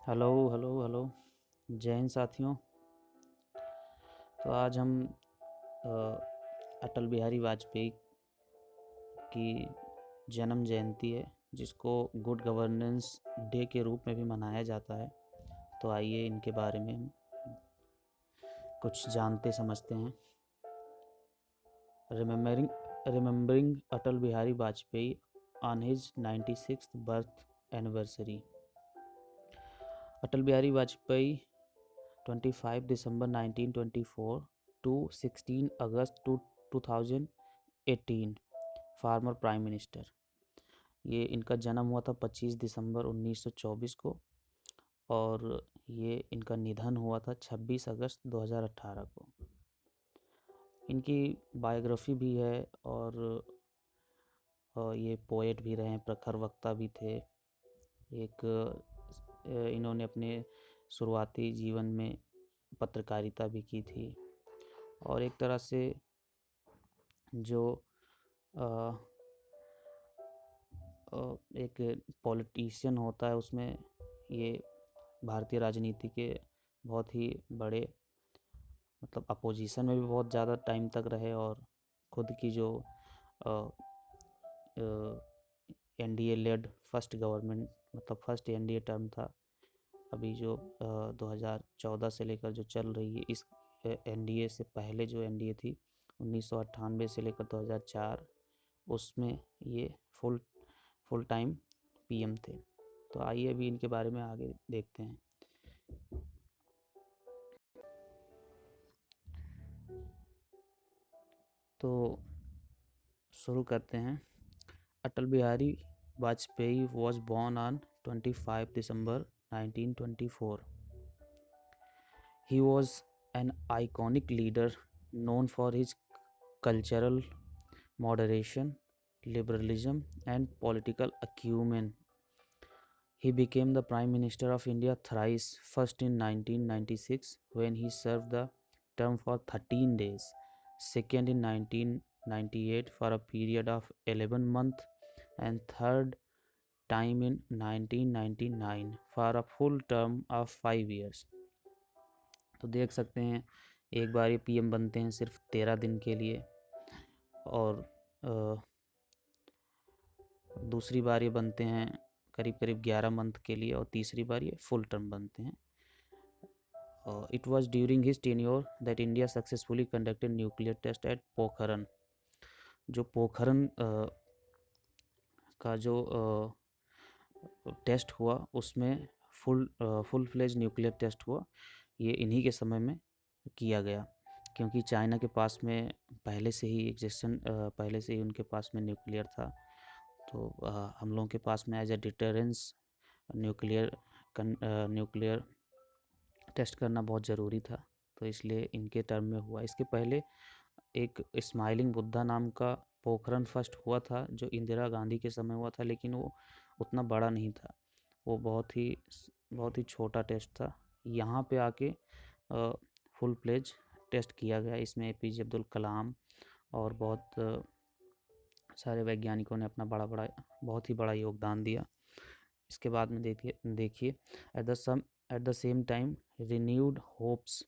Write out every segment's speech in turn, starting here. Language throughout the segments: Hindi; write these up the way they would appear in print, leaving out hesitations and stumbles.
Hello hello hello. जय हिंद साथियों। तो आज हम अ, अटल बिहारी वाजपेयी की जन्म जयंती है, जिसको गुड गवर्नेंस डे के रूप में भी मनाया जाता है। तो आइए इनके बारे में हम कुछ जानते समझते हैं। Remembering remembering Atal Bihari Vajpayee on his 96th birth anniversary. Atal Bihari Vajpayee 25 December 1924 to 16 August 2018 farmer prime minister. ये इनका जन्म हुआ था 25 दिसंबर 1924 को, और ये इनका निधन हुआ था 26 अगस्त 2018 को। इनकी बायोग्राफी भी है, और ये पोएट भी रहे, प्रखर वक्ता भी थे। एक इन्होंने अपने शुरुआती जीवन में पत्रकारिता भी की थी, और एक तरह से जो एक पॉलिटिशियन होता है, उसमें ये भारतीय राजनीति के बहुत ही बड़े, मतलब अपोजिशन में भी बहुत ज़्यादा टाइम तक रहे, और खुद की जो एनडीए लेड फर्स्ट गवर्नमेंट, मतलब फर्स्ट एनडीए टर्म था, अभी जो 2014 से लेकर जो चल रही है, इस एनडीए से पहले जो एनडीए थी 1998 से लेकर 2004, उसमें ये फुल फुल टाइम पीएम थे। तो आइए अभी इनके बारे में आगे देखते हैं। तो शुरू करते हैं। Atal Bihari Vajpayee was born on 25 December 1924। He was an iconic leader known for his cultural moderation, liberalism, and political acumen. He became the Prime Minister of India thrice, first in 1996 when he served the term for 13 days, second in 1998 for a period of 11 months, and third time in 1999 for a full term of 5 years. तो देख सकते हैं, एक बार ये पीएम बनते हैं सिर्फ 13 दिन के लिए, और दूसरी बार ये बनते हैं करीब करीब 11 मंथ के लिए, और तीसरी बार ये फुल टर्म बनते हैं। It was during his tenure that India successfully conducted nuclear test at Pokhran. जो पोखरन का जो टेस्ट हुआ, उसमें फुल फ्लेज न्यूक्लियर टेस्ट हुआ, ये इन्हीं के समय में किया गया, क्योंकि चाइना के पास में पहले से ही पहले से ही उनके पास में न्यूक्लियर था। तो हम लोगों के पास में as a deterrence nuclear test करना बहुत ज़रूरी था, तो इसलिए इनके टर्म में हुआ। इसके पहले एक स्माइलिंग बुद्धा नाम का पोखरन फर्स्ट हुआ था, जो इंदिरा गांधी के समय हुआ था, लेकिन वो उतना बड़ा नहीं था, वो बहुत ही छोटा टेस्ट था। यहाँ पे आके फुल प्लेज टेस्ट किया गया। इसमें एपीजे अब्दुल कलाम और बहुत सारे वैज्ञानिकों ने अपना बहुत ही बड़ा योगदान दिया। इसके बाद में देखिए at the same time renewed hopes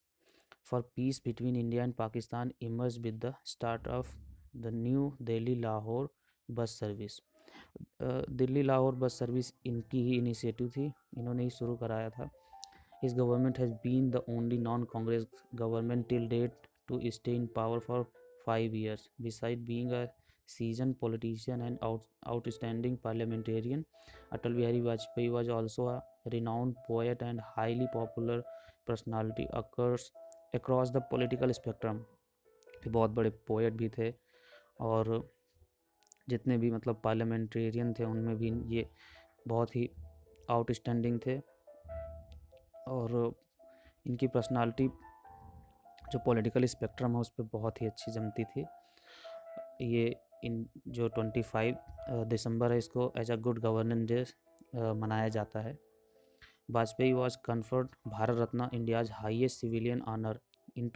for piece between India and Pakistan emerge with the start of the new Delhi Lahore bus service. Delhi Lahore bus service इनकी ही इनिशिएटिव थी, इन्होंने ही शुरू कराया था। His government has been the only non-Congress government till date to stay in power for 5 years. Besides being a seasoned politician and outstanding parliamentarian, Atal Bihari Vajpayee was also a renowned poet and highly popular personality across the political spectrum. ये बहुत बड़े पोएट भी थे, और जितने भी मतलब पार्लियामेंटेरियन थे उनमें भी ये बहुत ही आउटस्टैंडिंग थे, और इनकी पर्सनालिटी जो पॉलिटिकल स्पेक्ट्रम है उस पर बहुत ही अच्छी जमती थी। ये इन जो 25 दिसंबर है, इसको as a good governance day मनाया जाता है। Vajpayee was conferred Bharat Ratna, India's highest civilian honour, in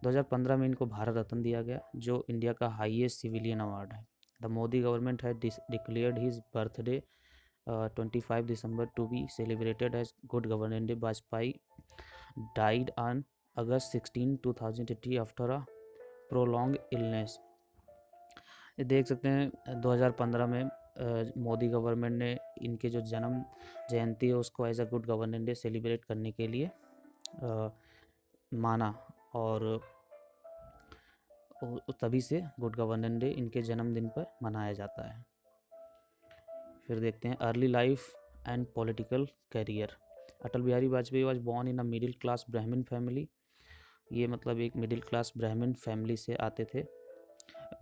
2015 में इनको भारत रत्न दिया गया, जो इंडिया का हाईएस्ट सिविलियन अवार्ड है। The Modi government has declared his birthday 25 December to be celebrated as Good Governance Day. Vajpayee died on August 16, 2018 after a prolonged illness. ये देख सकते हैं 2015 में मोदी गवर्नमेंट ने इनके जो जन्म जयंती है उसको as a good governance day celebrate करने के लिए माना, और तभी से गुड गवर्नेंस डे इनके जन्मदिन पर मनाया जाता है। फिर देखते हैं early life and political career. Atal Bihari Vajpayee was born in a middle class ब्राह्मण फैमिली। ये मतलब एक मिडिल क्लास ब्राह्मण फैमिली से आते थे।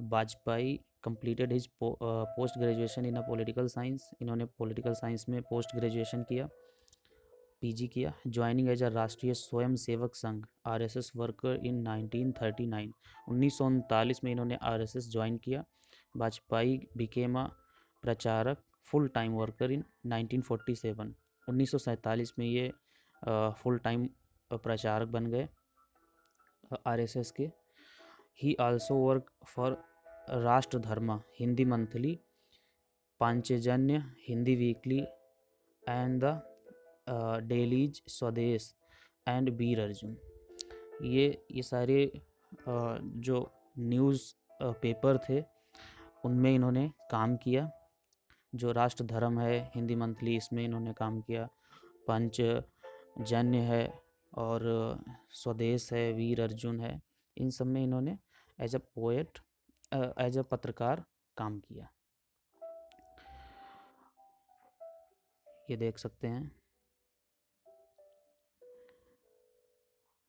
Vajpayee completed his post graduation in a political science. इन्होंने पॉलिटिकल साइंस में पोस्ट ग्रेजुएशन किया, पीजी किया। ज्वाइनिंग एज अ राष्ट्रीय स्वयं Sevak Sangh RSS worker in 1939। 1939 में इन्होंने आरएसएस ज्वाइन किया। वाजपेयी बिकेम अ प्रचारक फुल टाइम वर्कर इन 1947। 1947 में ये फुल टाइम प्रचारक बन गए आरएसएस के। ही also work for Rashtra Dharma Hindi monthly, Panchjanya Hindi weekly and the dailies Swadesh and Veer Arjun. ये सारे जो न्यूज़ पेपर थे उनमें इन्होंने काम किया। जो राष्ट्र धर्म है हिंदी मंथली, इसमें इन्होंने काम किया। पंचजन्य है और स्वदेश है, वीर अर्जुन है, इन सब में इन्होंने as a poet, as a पत्रकार काम किया। ये देख सकते हैं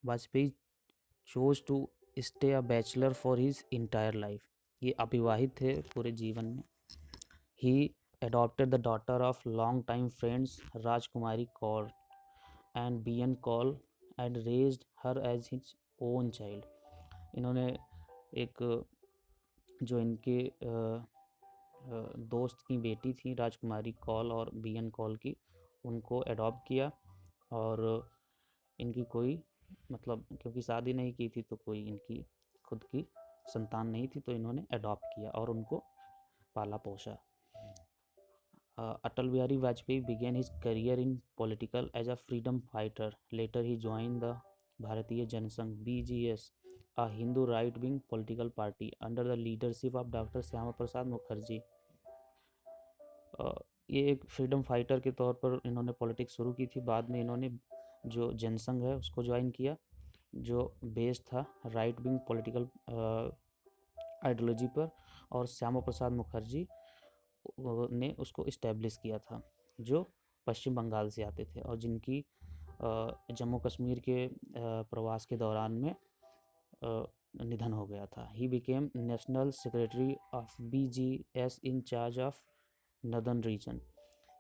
Vajpayee chose to stay a bachelor for his entire life. ये अविवाहित थे पूरे जीवन में। ही adopted the daughter of long time friends Rajkumari Kaur and B.N. Kaul and raised her as his own child. इन्होंने एक जो इनके दोस्त की बेटी थी राजकुमारी कौल और B.N. कौल की, उनको अडॉप्ट किया, और इनकी कोई मतलब क्योंकि शादी नहीं की थी तो कोई इनकी खुद की संतान नहीं थी, तो इन्होंने अडॉप्ट किया और उनको पाला पोसा। Atal Bihari Vajpayee began his career in political as a freedom fighter. Later he joined the Bharatiya Janasangh (BGS), a Hindu right-wing political party under the leadership of Dr. Shyama Prasad Mukherjee. ये एक फ्रीडम फाइटर के तौर पर इन्होंने पॉलिटिक्स शुरू की थी। बाद में इन्होंने जो जनसंघ है उसको ज्वाइन किया, जो बेस्ड था राइट विंग पॉलिटिकल आइडियोलॉजी पर, और श्यामा प्रसाद मुखर्जी ने उसको इस्टेब्लिश किया था, जो पश्चिम बंगाल से आते थे और जिनकी जम्मू कश्मीर के प्रवास के दौरान में निधन हो गया था। He became national secretary of BGS in charge of northern region.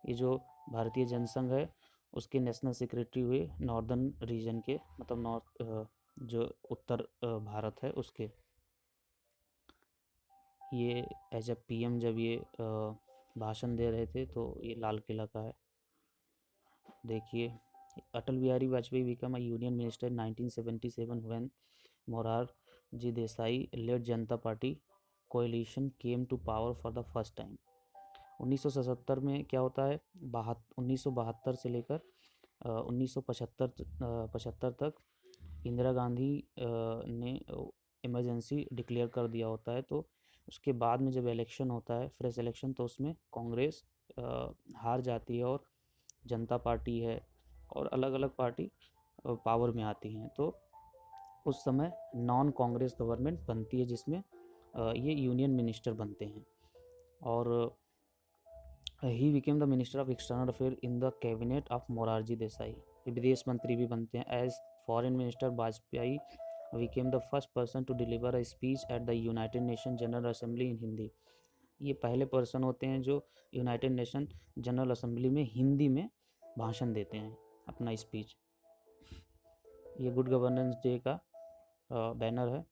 ये जो भारतीय जनसंघ है उसके नेशनल सेक्रेटरी हुए नॉर्दर्न रीजन के, मतलब नॉर्थ जो उत्तर भारत है उसके। ये एज ए PM जब ये भाषण दे रहे थे तो ये लाल किला का है। देखिए, Atal Bihari Vajpayee became a union minister 1977 when Morarji Desai led Janata party coalition came to power for the first time. 1977 में क्या होता है, 1972 से लेकर 1975 तक इंदिरा गांधी ने इमरजेंसी डिक्लेयर कर दिया होता है। तो उसके बाद में जब इलेक्शन होता है, फ्रेश इलेक्शन, तो उसमें कांग्रेस हार जाती है और जनता पार्टी है और अलग अलग पार्टी पावर में आती हैं। तो उस समय नॉन कांग्रेस गवर्नमेंट बनती है जिसमें ये यूनियन मिनिस्टर बनते हैं। और he became the minister of external affair in the cabinet of Morarji Desai. विदेश मंत्री भी बनते हैं। As foreign minister Vajpayee became the first person to deliver a speech at the United Nations General Assembly in Hindi. ये पहले पर्सन होते हैं जो यूनाइटेड नेशन जनरल असेंबली में हिंदी में भाषण देते हैं अपना स्पीच। ये गुड गवर्नेंस डे का बैनर है।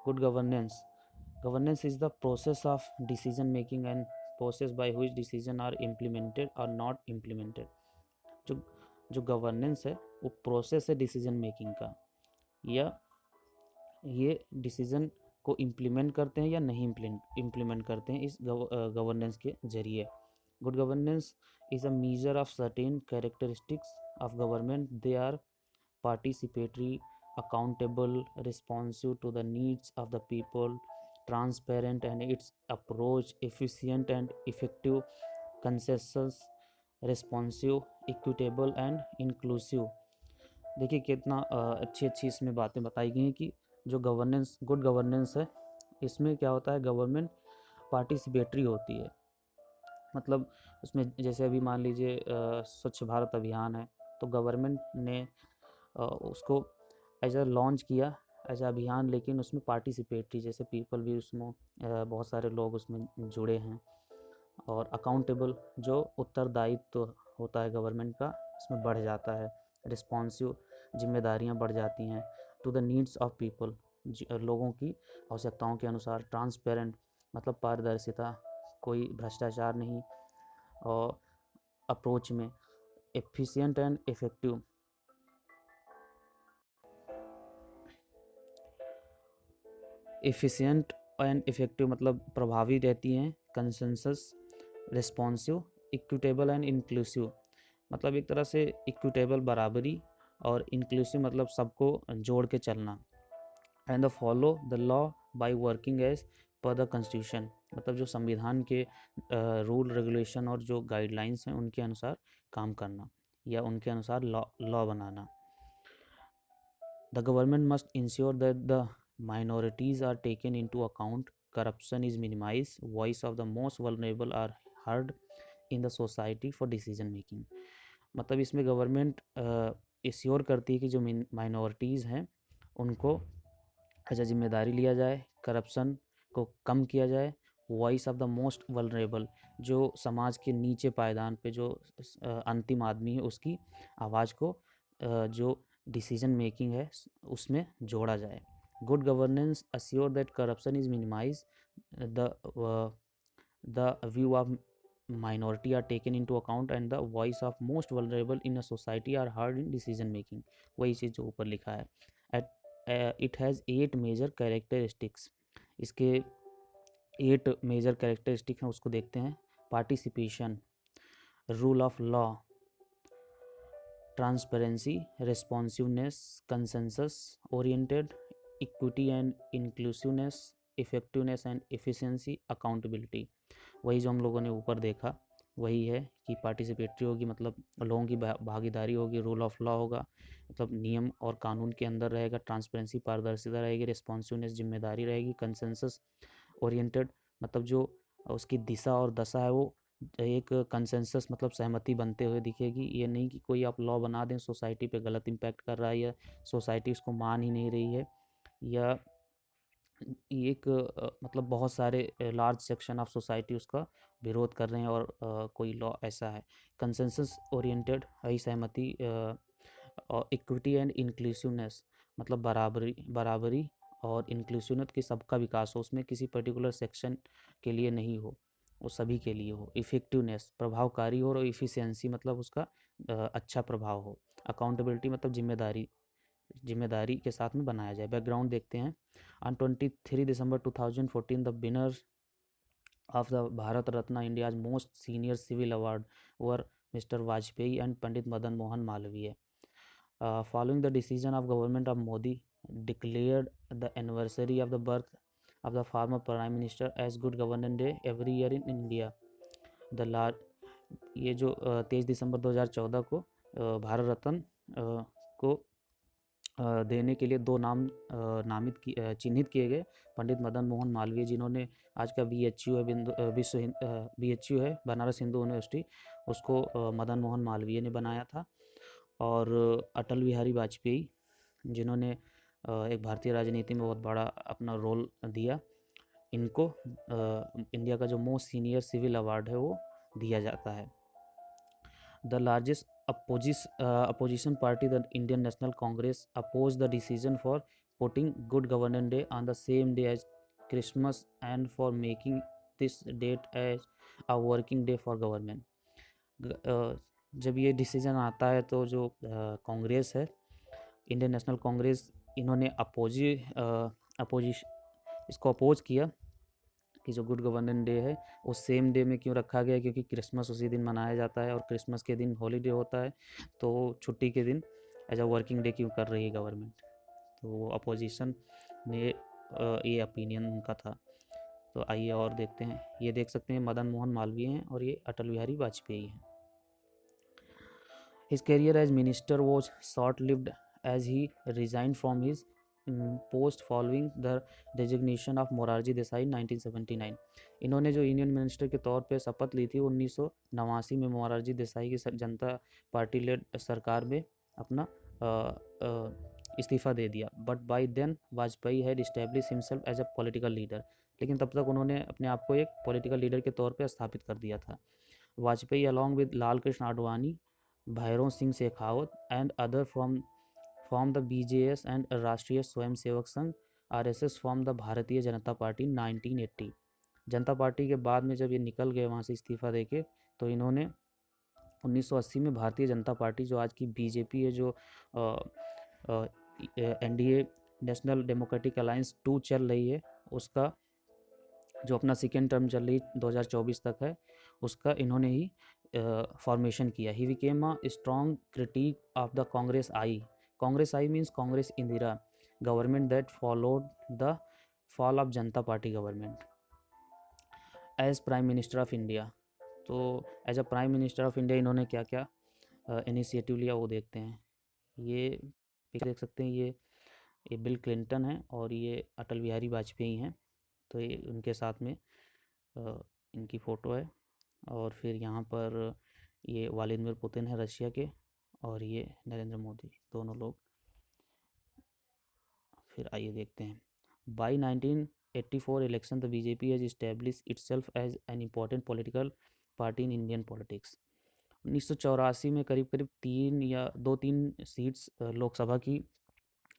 Good governance, governance is the process of decision making and process by which decision are implemented और नॉट इम्प्लीमेंटेड। जो गवर्नेंस है वो प्रोसेस है डिसीजन मेकिंग का, या ये डिसीज़न को इम्प्लीमेंट करते हैं या नहीं इम्प्लीमेंट करते हैं इस गवर्नेंस के ज़रिए। Good governance is a measure of certain characteristics of government. They are participatory, accountable, responsive to the needs of the people, transparent and its approach, efficient and effective, consensus, responsive, equitable and inclusive। देखिए कितना अच्छी अच्छी इसमें बातें बताई गई हैं कि जो गवर्नेंस गुड गवर्नेंस है इसमें क्या होता है, गवर्नमेंट पार्टिसिपेटरी होती है। मतलब उसमें जैसे अभी मान लीजिए स्वच्छ भारत अभियान है, तो गवर्नमेंट ने उसको एज अ लॉन्च किया एज अ अभियान, लेकिन उसमें पार्टिसिपेटरी जैसे पीपल भी उसमें बहुत सारे लोग उसमें जुड़े हैं। और अकाउंटेबल जो उत्तरदायित्व तो होता है गवर्नमेंट का, इसमें बढ़ जाता है। रिस्पॉन्सिव जिम्मेदारियां बढ़ जाती हैं। To the needs of people लोगों की आवश्यकताओं के अनुसार। ट्रांसपेरेंट मतलब पारदर्शिता, कोई भ्रष्टाचार नहीं। और अप्रोच में efficient and effective, efficient and effective मतलब प्रभावी रहती हैं। Consensus, responsive, equitable and inclusive मतलब एक तरह से इक्विटेबल बराबरी, और इंक्लूसिव मतलब सबको जोड़ के चलना। And the follow the law by working as per the constitution मतलब जो संविधान के रूल रेगुलेशन और जो गाइडलाइंस हैं उनके अनुसार काम करना या उनके अनुसार law banana. The government must ensure that the minorities are taken into account, corruption is minimized, voice of the most vulnerable are heard in the society for decision making। मतलब इसमें गवर्नमेंट एश्योर करती है कि जो माइनॉरिटीज़ हैं उनको एज जिम्मेदारी लिया जाए, करप्शन को कम किया जाए, voice of the most vulnerable जो समाज के नीचे पायदान पे जो अंतिम आदमी है उसकी आवाज़ को जो डिसीजन मेकिंग है उसमें जोड़ा जाए। Good governance assure that corruption is minimise, the view of minority are taken into account and the voice of most vulnerable in a society are heard in decision making। वही चीज़ जो ऊपर लिखा है। It has 8 major characteristics। इसके 8 मेजर कैरेक्टरिस्टिक हैं, उसको देखते हैं। Participation, rule of law, transparency, responsiveness, consensus oriented, equity and inclusiveness, effectiveness and efficiency, accountability. वही जो हम लोगों ने ऊपर देखा वही है कि पार्टिसिपेटरी होगी मतलब लोगों की भागीदारी होगी, रूल ऑफ लॉ होगा मतलब नियम और कानून के अंदर रहेगा, ट्रांसपेरेंसी पारदर्शिता रहेगी, रिस्पॉन्सिवनेस जिम्मेदारी रहेगी, कंसेंसस ओरिएंटेड मतलब जो उसकी दिशा और दशा है वो एक कंसेंसस मतलब सहमति बनते हुए दिखेगी। ये नहीं कि कोई आप लॉ बना दें सोसाइटी पे गलत इम्पैक्ट कर रहा है या सोसाइटी उसको मान ही नहीं रही है, या एक मतलब बहुत सारे लार्ज सेक्शन ऑफ सोसाइटी उसका विरोध कर रहे हैं और कोई लॉ ऐसा है। कंसेंसस ओरिएंटेड है सहमति, और इक्विटी एंड इंक्लूसिवनेस मतलब बराबरी और इंक्लूसिवनेस की सबका विकास हो, उसमें किसी पर्टिकुलर सेक्शन के लिए नहीं हो, वो सभी के लिए हो। इफेक्टिवनेस प्रभावकारी हो, और इफिशियंसी मतलब उसका अच्छा प्रभाव हो। अकाउंटेबिलिटी मतलब जिम्मेदारी के साथ में बनाया जाए। बैकग्राउंड देखते हैं। On 23 December 2014 the winner of the Bharat Ratna, India's most senior civil award, were Mr. Vajpayee and Pandit Madan Mohan Malviya. Following the decision of government of Modi declared the anniversary of the birth of the former Prime Minister as Good Governance Day every year in India. The ये जो 23 दिसंबर 2014 को भारत रत्न को देने के लिए दो नाम चिन्हित किए गए। पंडित मदन मोहन मालवीय जिन्होंने आज का VHU है विश्व VHU है बनारस हिंदू यूनिवर्सिटी, उसको मदन मोहन मालवीय ने बनाया था। और अटल बिहारी वाजपेयी जिन्होंने एक भारतीय राजनीति में बहुत बड़ा अपना रोल दिया, इनको इंडिया का जो मोस्ट सीनियर सिविल अवार्ड है वो दिया जाता है। The largest opposition party, the Indian National Congress, opposed the decision for putting Good Governance Day on the same day as Christmas and for making this date as a working day for government। जब ये डिसीजन आता है तो जो कांग्रेस है, इंडियन नेशनल कांग्रेस, इन्होंने इसको अपोज किया कि जो गुड गवर्नेंस डे है वो सेम डे में क्यों रखा गया, क्योंकि क्रिसमस उसी दिन मनाया जाता है और क्रिसमस के दिन हॉलीडे होता है, तो छुट्टी के दिन एज अ वर्किंग डे क्यों कर रही है गवर्नमेंट। तो अपोजिशन ने ये ओपिनियन उनका था। तो आइए और देखते हैं। ये देख सकते हैं मदन मोहन मालवीय हैं और ये अटल बिहारी वाजपेयी हैं। His career as minister was short-lived as he resigned from his post following the resignation of Morarji Desai in 1979। इन्होंने जो यूनियन मिनिस्टर के तौर पे शपथ ली थी 1989 में मोरारजी देसाई की जनता पार्टी लेड सरकार में अपना इस्तीफा दे दिया। But by then Vajpayee had establish himself as a political leader. लेकिन तब तक उन्होंने अपने आप को एक पॉलिटिकल लीडर के तौर पे स्थापित कर दिया था। Vajpayee along with Lal Krishna Advani, Bhairon Singh Shekhawat and other from the BJS and राष्ट्रीय Swayamsevak Sangh RSS from the Bharatiya Janata party 1980। Janata party के बाद में जब ये निकल गए वहाँ से इस्तीफा देके, तो इन्होंने 1980 में भारतीय जनता पार्टी जो आज की बीजेपी है, जो एनडीए नेशनल डेमोक्रेटिक अलायंस 2 चल रही है, उसका जो अपना सेकेंड टर्म चल रही 2024 तक है, उसका इन्होंने ही फॉर्मेशन किया। He became a strong critic of the Congress I means Congress Indira government that followed the fall of Janata party government as prime minister of India. तो as a prime minister of India इन्होंने क्या क्या इनिशिएटिव लिया वो देखते हैं। ये देख सकते हैं, ये बिल क्लिंटन है और ये अटल बिहारी वाजपेयी हैं। तो ये उनके साथ में इनकी फ़ोटो है। और फिर यहाँ पर ये व्लादिमीर पुतिन है रशिया के, और ये नरेंद्र मोदी, दोनों लोग। फिर आइए देखते हैं। By 1984 election the BJP has establish itself as an important political party in Indian politics. 1984 में करीब करीब 3 सीट्स लोकसभा की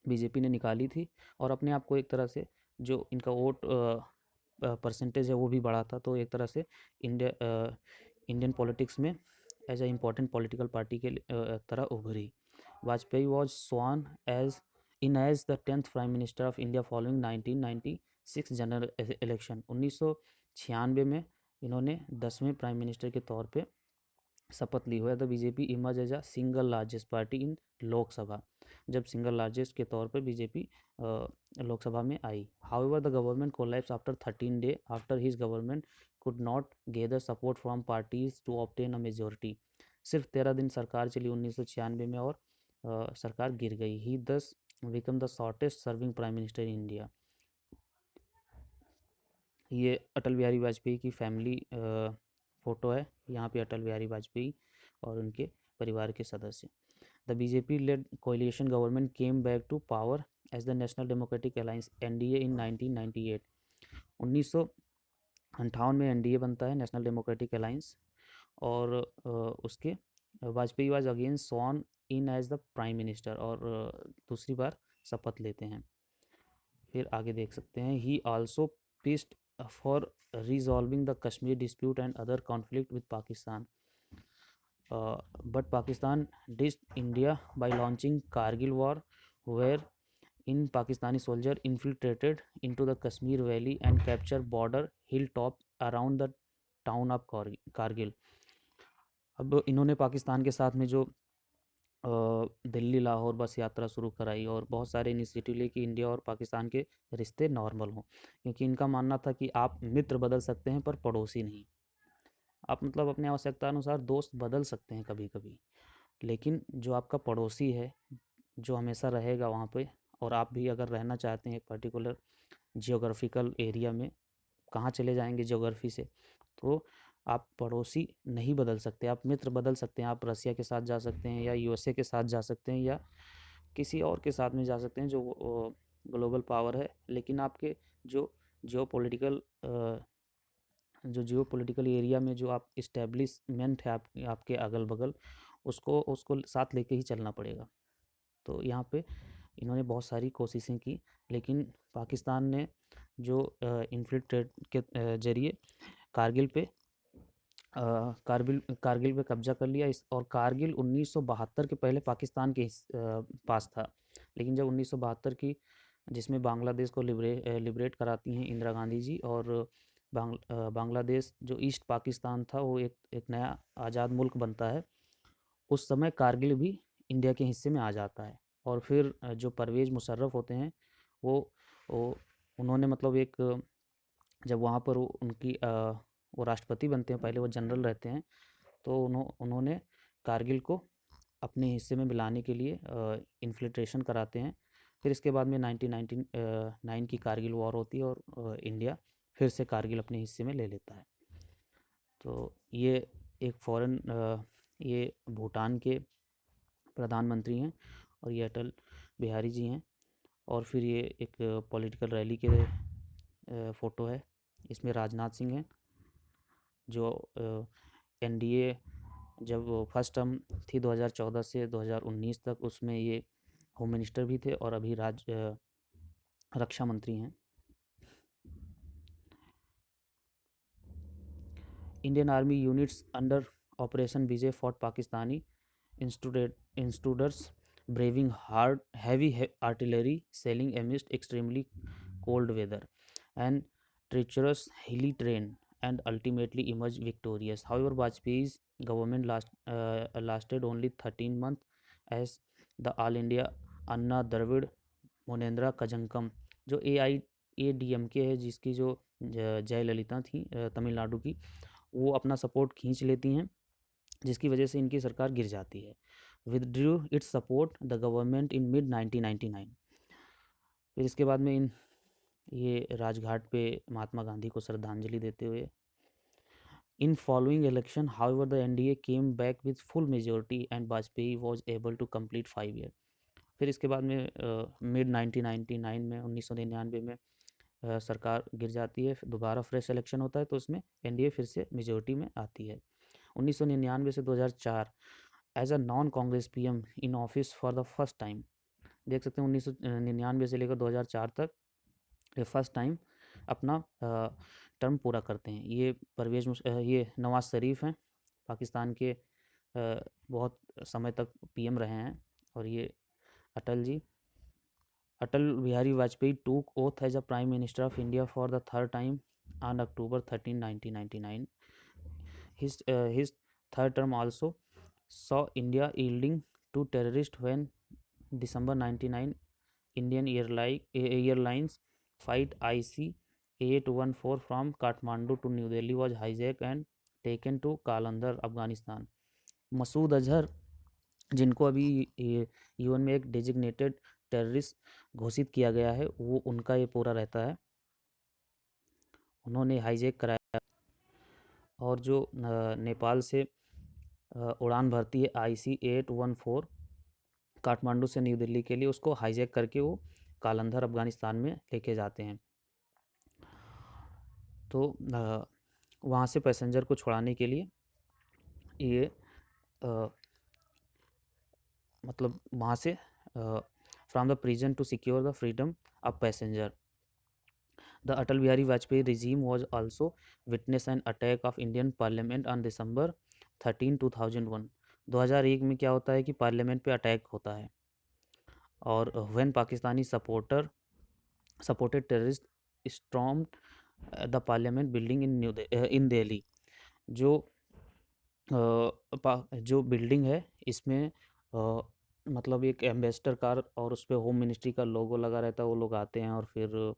बीजेपी ने निकाली थी और अपने आप को एक तरह से जो इनका वोट परसेंटेज है वो भी बढ़ा था। तो एक तरह से इंडियन पॉलिटिक्स में as a important political party के तरह उभरी। Vajpayee was sworn as the 10th prime minister of India following 1996 general election. 1996 में इन्होंने 10वें प्राइम मिनिस्टर के तौर पे शपथ ली हुई है। The BJP emerge as a single largest party in Lok Sabha, जब सिंगल लार्जेस्ट के तौर पर बीजेपी लोकसभा में आई। However the government collapse after 13 day after his government could not gather support from parties to obtain a majority. सिर्फ 13 दिन सरकार चली 1996 में और सरकार गिर गई। ही दस become the shortest serving prime minister in India. ये अटल बिहारी वाजपेयी की फैमिली फ़ोटो है। यहाँ पे अटल बिहारी वाजपेयी और उनके परिवार के सदस्य। The BJP led coalition government came back to power as the national democratic alliance NDA in 1998। 1958 में एनडीए बनता है, नेशनल डेमोक्रेटिक अलायंस, और उसके Vajpayee was again sworn in as the prime minister और दूसरी बार शपथ लेते हैं। फिर आगे देख सकते हैं। ही also pissed for resolving the Kashmir dispute and other conflict with Pakistan, but Pakistan dished India by launching Kargil war, where in Pakistani soldier infiltrated into the Kashmir Valley and captured border hilltop around the town of Kargil। अब इन्होंने पाकिस्तान के साथ में जो दिल्ली लाहौर बस यात्रा शुरू कराई और बहुत सारे इनिशिएटिव लिए कि इंडिया और पाकिस्तान के रिश्ते नॉर्मल हों, क्योंकि इनका मानना था कि आप मित्र बदल सकते हैं पर पड़ोसी नहीं। आप मतलब अपने आवश्यकता अनुसार दोस्त बदल सकते हैं कभी कभी, लेकिन जो आपका पड़ोसी है, जो हमेशा रहेगा वहाँ पे, और आप भी अगर रहना चाहते हैं एक पर्टिकुलर जियोग्राफिकल एरिया में, कहाँ चले जाएंगे जियोग्राफी से, तो आप पड़ोसी नहीं बदल सकते, आप मित्र बदल सकते हैं। आप रसिया के साथ जा सकते हैं या यूएसए के साथ जा सकते हैं या किसी और के साथ में जा सकते हैं जो ग्लोबल पावर है, लेकिन आपके जो जियो पॉलिटिकल एरिया में जो आप इस्टेब्लिशमेंट है आपके अगल बगल, उसको साथ लेके ही चलना पड़ेगा। तो यहाँ पे इन्होंने बहुत सारी कोशिशें की, लेकिन पाकिस्तान ने जो इन्फिल्ट्रेट के जरिए कारगिल पे कब्जा कर लिया और कारगिल 1972 के पहले पाकिस्तान के पास था। लेकिन जब 1972 की, जिसमें बांग्लादेश को लिबरेट कराती हैं इंदिरा गांधी जी, और बांग्लादेश जो ईस्ट पाकिस्तान था वो एक एक नया आज़ाद मुल्क बनता है, उस समय कारगिल भी इंडिया के हिस्से में आ जाता है। और फिर जो परवेज़ मुशर्रफ होते हैं वो वो उन्होंने मतलब एक जब वहाँ पर वो राष्ट्रपति बनते हैं, पहले वो जनरल रहते हैं, तो उन्होंने कारगिल को अपने हिस्से में मिलाने के लिए इन्फिल्ट्रेशन कराते हैं। फिर इसके बाद में 1999 की कारगिल वॉर होती है और इंडिया फिर से कारगिल अपने हिस्से में ले लेता है। तो ये एक ये भूटान के प्रधानमंत्री हैं और ये अटल बिहारी जी हैं। और फिर ये एक पॉलिटिकल रैली के फ़ोटो है, इसमें राजनाथ सिंह हैं जो एनडीए जब फर्स्ट टर्म थी 2014 से 2019 तक, उसमें ये होम मिनिस्टर भी थे और अभी रक्षा मंत्री हैं। Indian army units under operation Vijay fought Pakistani intruders braving hard heavy artillery sailing amidst extremely cold weather and treacherous hilly terrain and ultimately emerged victorious. However, Vajpayee's government lasted only 13 months as the All India Anna Dravid मोनेंद्रा कजंकम जो AIADMK है, जिसकी जो जयललिता थी तमिलनाडु की, वो अपना सपोर्ट खींच लेती हैं, जिसकी वजह से इनकी सरकार गिर जाती है। Withdrew its support the government in mid 1999। फिर इसके बाद में ये राजघाट पे महात्मा गांधी को श्रद्धांजलि देते हुए, in following election however the NDA came back with full majority and Vajpayee was able to complete 5 year. फिर इसके बाद में मिड 1999 में 1999 में सरकार गिर जाती है, दोबारा फ्रेश इलेक्शन होता है, तो उसमें एनडीए फिर से मेजोरिटी में आती है। 1999 से 2004 as a non Congress PM in office for the first time. देख सकते हैं 1999 से लेकर 2004 तक ये फर्स्ट टाइम अपना टर्म पूरा करते हैं। ये नवाज शरीफ हैं, पाकिस्तान के बहुत समय तक पीएम रहे हैं। और ये अटल Bihari Vajpayee took oath as a prime minister of India for the third time on October 13, 1999. His third term also saw India yielding to terrorists when December 99 Indian Airlines flight IC 814 from Kathmandu to New Delhi was hijacked and taken to Qalandar, Afghanistan. Masood Azhar, जिनको अभी यूएन में एक डेजिग्नेटेड टेररिस्ट घोषित किया गया है, वो उनका ये पूरा रहता है, उन्होंने हाईजैक कराया। और जो नेपाल से उड़ान भरती है IC-814 काठमांडू से न्यू दिल्ली के लिए, उसको हाईजैक करके वो कालंधर अफगानिस्तान में लेके जाते हैं। तो वहाँ से पैसेंजर को छुड़ाने के लिए ये मतलब वहाँ से from the prison to secure the freedom of passenger. The Atal Bihari Vajpayee regime was also witness an attack of Indian Parliament on December 13, 2001। 2001 में क्या होता है कि पार्लियामेंट पे अटैक होता है और when Pakistani supported terrorist stormed the parliament building in Delhi. जो जो बिल्डिंग है इसमें मतलब एक एम्बेसडर कार और उस पर होम मिनिस्ट्री का लोगो लगा रहता है, वो लोग आते हैं और फिर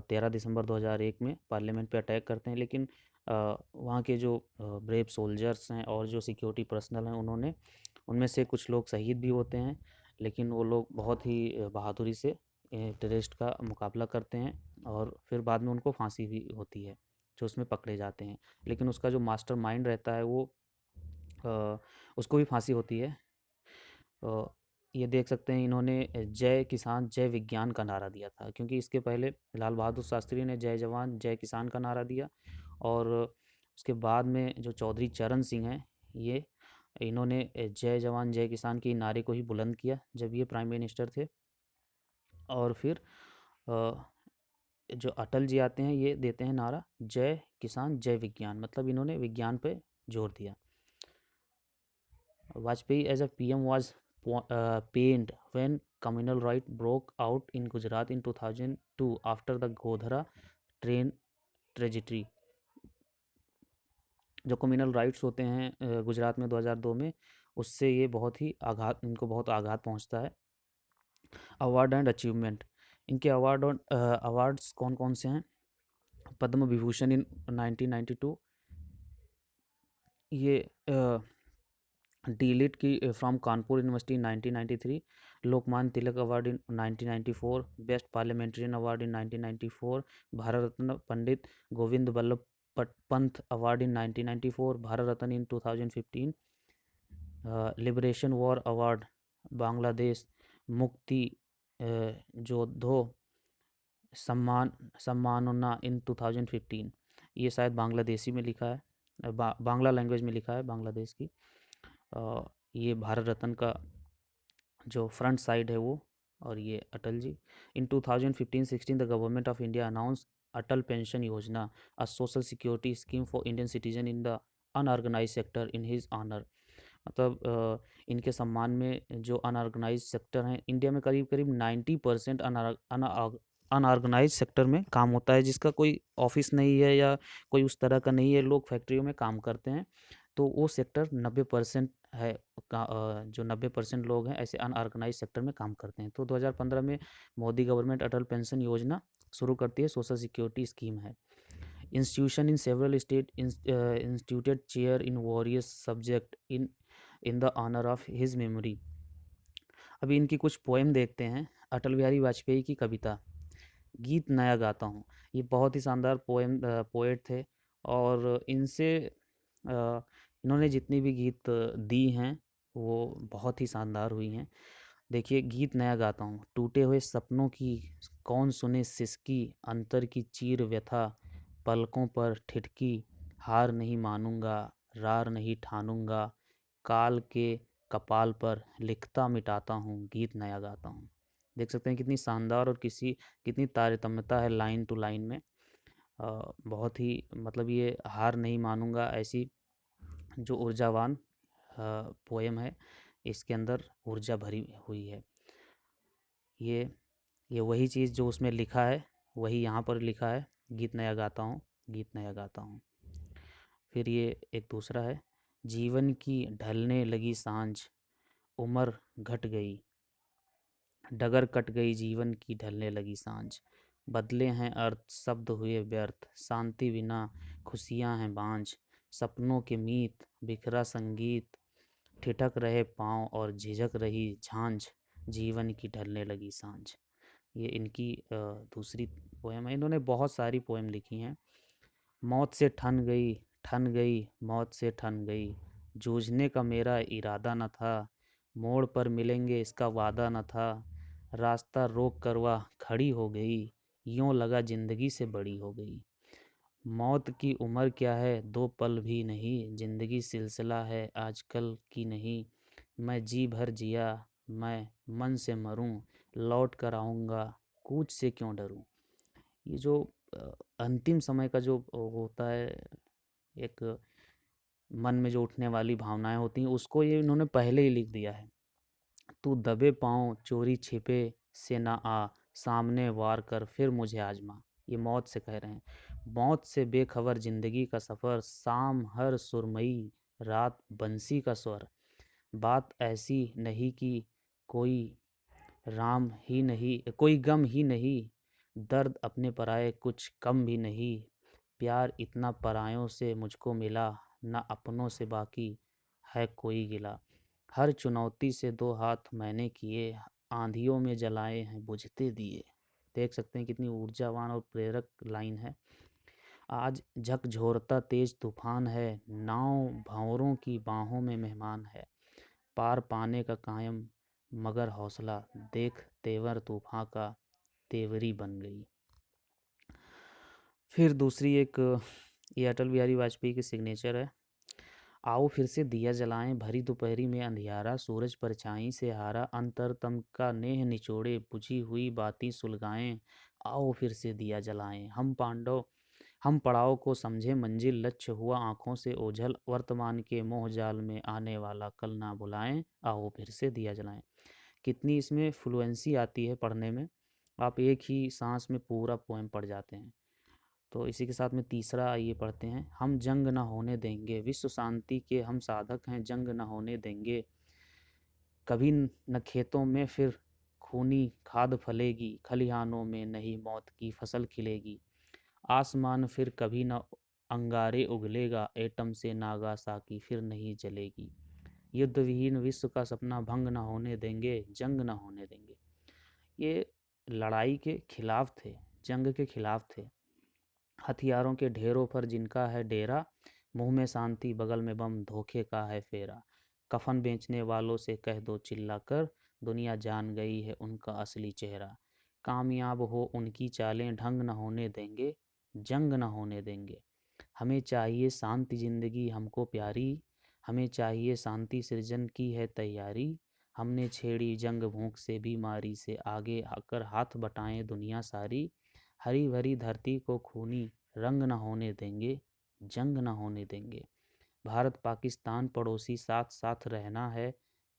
13 दिसंबर 2001 में पार्लियामेंट पे अटैक करते हैं। लेकिन वहाँ के जो ब्रेव सोल्जर्स हैं और जो सिक्योरिटी पर्सनल हैं, उनमें से कुछ लोग शहीद भी होते हैं, लेकिन वो लोग बहुत ही बहादुरी से टेररिस्ट का मुकाबला करते हैं और फिर बाद में उनको फांसी भी होती है, जो उसमें पकड़े जाते हैं। लेकिन उसका जो मास्टर माइंड रहता है वो उसको भी फांसी होती है। ये देख सकते हैं, इन्होंने जय किसान जय विज्ञान का नारा दिया था, क्योंकि इसके पहले लाल बहादुर शास्त्री ने जय जवान जय किसान का नारा दिया। और उसके बाद में जो चौधरी चरण सिंह हैं, ये इन्होंने जय जवान जय किसान के नारे को ही बुलंद किया जब ये प्राइम मिनिस्टर थे। और फिर जो अटल जी आते हैं, ये देते हैं नारा जय किसान जय विज्ञान, मतलब इन्होंने विज्ञान पे जोर दिया। Vajpayee as a PM was pained when communal riot broke out in Gujarat in 2002 after the Godhra train ट्रेजिटरी। जो कम्युनल राइट्स होते हैं गुजरात में 2002 में, उससे ये बहुत ही आघात, इनको बहुत आघात पहुंचता है। अवार्ड एंड अचीवमेंट, इनके अवार्ड्स कौन कौन से हैं? पद्म विभूषण इन 1992, ये डीलिट की from Kanpur university 1993, Lokmanya Tilak award in 1994, best parliamentarian award in 1994, Bharat Ratna Pandit Govind Ballabh Pant award in 1994, Bharat Ratna in 2015, liberation war award Bangladesh Mukti Jodho सम्मानना इन 2015, ये शायद बांग्लादेशी में लिखा है, बांग्ला लैंग्वेज में लिखा है बांग्लादेश की। ये भारत रत्न का जो फ्रंट साइड है वो, और ये Atal ji. In 2015-16 the government of India announce Atal pension Yojana, a social security scheme for Indian citizen in the unorganised sector in his honour. मतलब इनके सम्मान में जो अनऑर्गेनाइज सेक्टर हैं इंडिया में, करीब करीब 90% अनऑर्गेनाइज सेक्टर में काम होता है, जिसका कोई ऑफिस नहीं है या कोई उस तरह का नहीं है, लोग फैक्ट्रियों में काम करते हैं, तो वो सेक्टर 90% है जो 90% लोग हैं ऐसे अनऑर्गेनाइज सेक्टर में काम करते हैं। तो 2015 में मोदी गवर्नमेंट अटल पेंशन योजना शुरू करती है, सोशल सिक्योरिटी स्कीम है। Institution in several state instituted chair in various subject in the honour of his memory. अभी इनकी कुछ पोएम देखते हैं। अटल बिहारी वाजपेयी की कविता, गीत नया गाता हूँ, ये बहुत ही शानदार पोएट थे, और इनसे इन्होंने जितनी भी गीत दी हैं वो बहुत ही शानदार हुई हैं। देखिए, गीत नया गाता हूँ, टूटे हुए सपनों की कौन सुने सिसकी, अंतर की चीर व्यथा पलकों पर ठिठकी, हार नहीं मानूंगा, रार नहीं ठानूंगा, काल के कपाल पर लिखता मिटाता हूँ, गीत नया गाता हूँ। देख सकते हैं कितनी शानदार और कितनी तारतम्यता है लाइन टू लाइन में। बहुत ही, मतलब ये हार नहीं मानूंगा ऐसी जो ऊर्जावान पोएम है, इसके अंदर ऊर्जा भरी हुई है। ये ये वही चीज़ जो उसमें लिखा है वही यहाँ पर लिखा है, गीत नया गाता हूँ, गीत नया गाता हूँ। फिर ये एक दूसरा है, जीवन की ढलने लगी सांझ, उम्र घट गई, डगर कट गई जीवन की ढलने लगी सांझ, बदले हैं अर्थ शब्द हुए व्यर्थ, शांति बिना खुशियाँ हैं बांझ, सपनों के मीत बिखरा संगीत, ठिठक रहे पाँव और झिझक रही झांझ, जीवन की ढलने लगी सांझ। ये इनकी दूसरी पोएम है। इन्होंने बहुत सारी पोएम लिखी हैं। मौत से ठन गई मौत से ठन गई, जूझने का मेरा इरादा न था, मोड़ पर मिलेंगे इसका वादा न था, रास्ता रोक कर वह खड़ी हो गई, यूं लगा जिंदगी से बड़ी हो गई। मौत की उम्र क्या है 2 पल भी नहीं, जिंदगी सिलसिला है आजकल की नहीं, मैं जी भर जिया मैं मन से मरूं, लौट कर आऊँगा कूच से क्यों डरूं। ये जो अंतिम समय का जो होता है, एक मन में जो उठने वाली भावनाएं होती हैं, उसको ये इन्होंने पहले ही लिख दिया है। तू दबे पाँव चोरी छिपे से ना आ, सामने वार कर फिर मुझे आजमा। ये मौत से कह रहे हैं। मौत से बेखबर जिंदगी का सफ़र, शाम हर सुरमई रात बंसी का स्वर, बात ऐसी नहीं कि कोई राम ही नहीं, कोई गम ही नहीं, दर्द अपने पराए कुछ कम भी नहीं, प्यार इतना परायों से मुझको मिला, ना अपनों से बाकी है कोई गिला, हर चुनौती से 2 हाथ मैंने किए, आंधियों में जलाए हैं बुझते दिए। देख सकते हैं कितनी ऊर्जावान और प्रेरक लाइन है। आज झकझोरता तेज तूफान है, नाव भंवरों की बाहों में मेहमान है, पार पाने का कायम मगर हौसला, देख तेवर तूफान का तेवरी बन गई। फिर दूसरी एक, ये अटल बिहारी वाजपेयी की सिग्नेचर है। आओ फिर से दिया जलाएं भरी दोपहरी में अंधियारा, सूरज परछाई से हारा, अंतरतम का नेह निचोड़े बुझी हुई बाती सुलगाएं, आओ फिर से दिया जलाएं हम पड़ाव को समझे मंजिल, लक्ष्य हुआ आंखों से ओझल, वर्तमान के मोह जाल में आने वाला कल ना बुलाएं, आओ फिर से दिया जलाएं। कितनी इसमें फ्लुएंसी आती है पढ़ने में, आप एक ही सांस में पूरा पोएम पढ़ जाते हैं। तो इसी के साथ में तीसरा आइए पढ़ते हैं। हम जंग न होने देंगे, विश्व शांति के हम साधक हैं, जंग न होने देंगे। कभी न खेतों में फिर खूनी खाद फलेगी, खलिहानों में नहीं मौत की फसल खिलेगी। आसमान फिर कभी न अंगारे उगलेगा, एटम से नागासाकी फिर नहीं जलेगी। युद्ध विहीन विश्व का सपना भंग न होने देंगे, जंग न होने देंगे। ये लड़ाई के खिलाफ थे, जंग के खिलाफ थे। हथियारों के ढेरों पर जिनका है डेरा, मुंह में शांति बगल में बम, धोखे का है फेरा। कफन बेचने वालों से कह दो चिल्ला कर, दुनिया जान गई है उनका असली चेहरा। कामयाब हो उनकी चालें, ढंग न होने देंगे, जंग न होने देंगे। हमें चाहिए शांति जिंदगी हमको प्यारी, हमें चाहिए शांति सृजन की है तैयारी। हमने छेड़ी जंग भूख से बीमारी से, आगे आकर हाथ बटाएं दुनिया सारी। हरी भरी धरती को खूनी रंग न होने देंगे, जंग न होने देंगे। भारत पाकिस्तान पड़ोसी साथ साथ रहना है,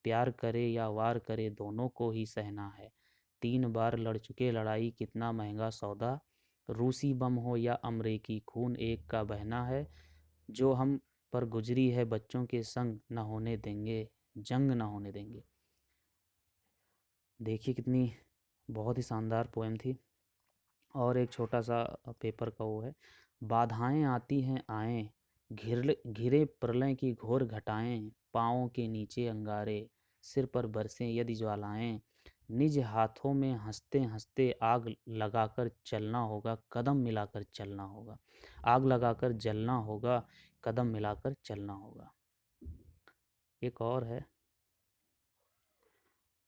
प्यार करे या वार करे दोनों को ही सहना है। 3 बार लड़ चुके लड़ाई कितना महंगा सौदा, रूसी बम हो या अमरीकी खून एक का बहना है। जो हम पर गुजरी है बच्चों के संग न होने देंगे, जंग न होने देंगे। देखिए कितनी बहुत ही शानदार पोएम थी। और एक छोटा सा पेपर का वो है। बाधाएं आती हैं आएं, घिरे प्रलय की घोर घटाएं। पाँवों के नीचे अंगारे, सिर पर बरसें यदि ज्वालाएं। निज हाथों में हंसते हंसते आग लगाकर चलना होगा, कदम मिलाकर चलना होगा। आग लगाकर जलना होगा, कदम मिलाकर चलना होगा। एक और है।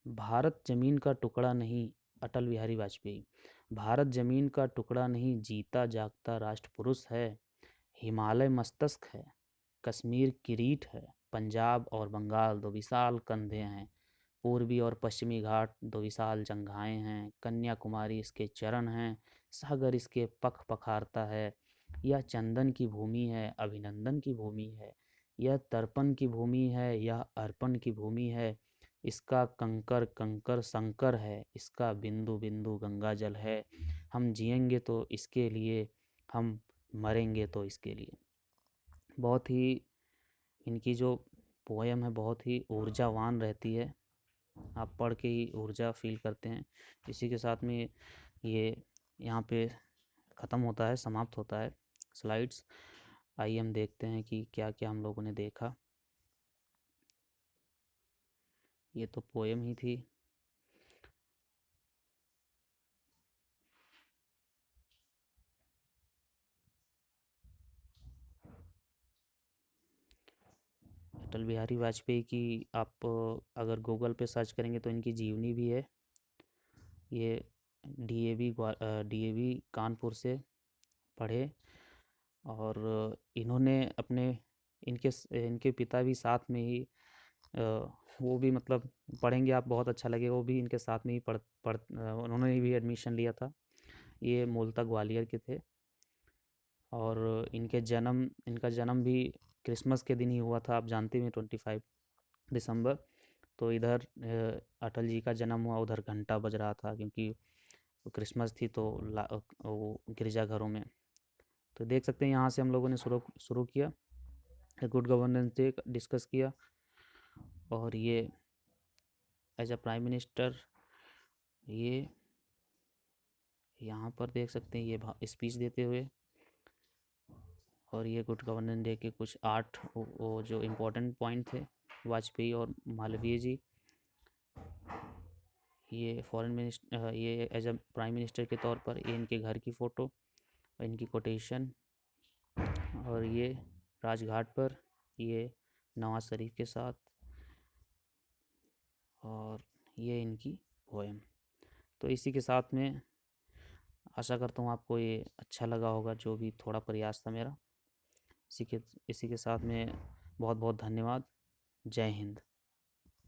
भारत जमीन का टुकड़ा नहीं, अटल बिहारी वाजपेयी। भारत जमीन का टुकड़ा नहीं, जीता जागता राष्ट्र पुरुष है। हिमालय मस्तक है, कश्मीर किरीट है। पंजाब और बंगाल दो विशाल कंधे हैं। पूर्वी और पश्चिमी घाट दो विशाल जंघाएं हैं। कन्याकुमारी इसके चरण हैं, सागर इसके पख पखारता है। यह चंदन की भूमि है, अभिनंदन की भूमि है। यह तर्पण की भूमि है, यह अर्पण की भूमि है। इसका कंकर कंकर संकर है, इसका बिंदु बिंदु गंगा जल है। हम जिएंगे तो इसके लिए, हम मरेंगे तो इसके लिए। बहुत ही इनकी जो पोएम है बहुत ही ऊर्जावान रहती है, आप पढ़ के ही ऊर्जा फील करते हैं। इसी के साथ में ये यहाँ पे ख़त्म होता है, समाप्त होता है स्लाइड्स। आइए हम देखते हैं कि क्या क्या हम लोगों ने देखा। ये तो पोएम ही थी। अटल बिहारी वाजपेयी की आप अगर गूगल पे सर्च करेंगे तो इनकी जीवनी भी है। ये डीएवी कानपुर से पढ़े। और इन्होंने अपने इनके इनके पिता भी साथ में ही वो भी मतलब पढ़ेंगे आप, बहुत अच्छा लगेगा। वो भी इनके साथ में ही उन्होंने भी एडमिशन लिया था। ये मूलतः ग्वालियर के थे। और इनका जन्म भी क्रिसमस के दिन ही हुआ था, आप जानते हैं 25 दिसंबर। तो इधर अटल जी का जन्म हुआ, उधर घंटा बज रहा था क्योंकि क्रिसमस थी तो वो गिरजाघरों में। तो देख सकते हैं यहाँ से हम लोगों ने शुरू किया, गुड गवर्नेंस डे डिस्कस किया। और ये एज अ प्राइम मिनिस्टर, ये यहाँ पर देख सकते हैं ये स्पीच देते हुए। और ये गुड गवर्नेंस डे के कुछ 8 वो जो इम्पोर्टेंट पॉइंट थे, वाजपेयी और मालवीय जी। ये फॉरेन मिनिस्टर, ये एज अ प्राइम मिनिस्टर के तौर पर, ये इनके घर की फ़ोटो, इनकी कोटेशन। और ये राजघाट पर ये नवाज शरीफ के साथ। और ये इनकी पोएम। तो इसी के साथ में आशा करता हूँ आपको ये अच्छा लगा होगा, जो भी थोड़ा प्रयास था मेरा। इसी के साथ में बहुत बहुत धन्यवाद। जय हिंद।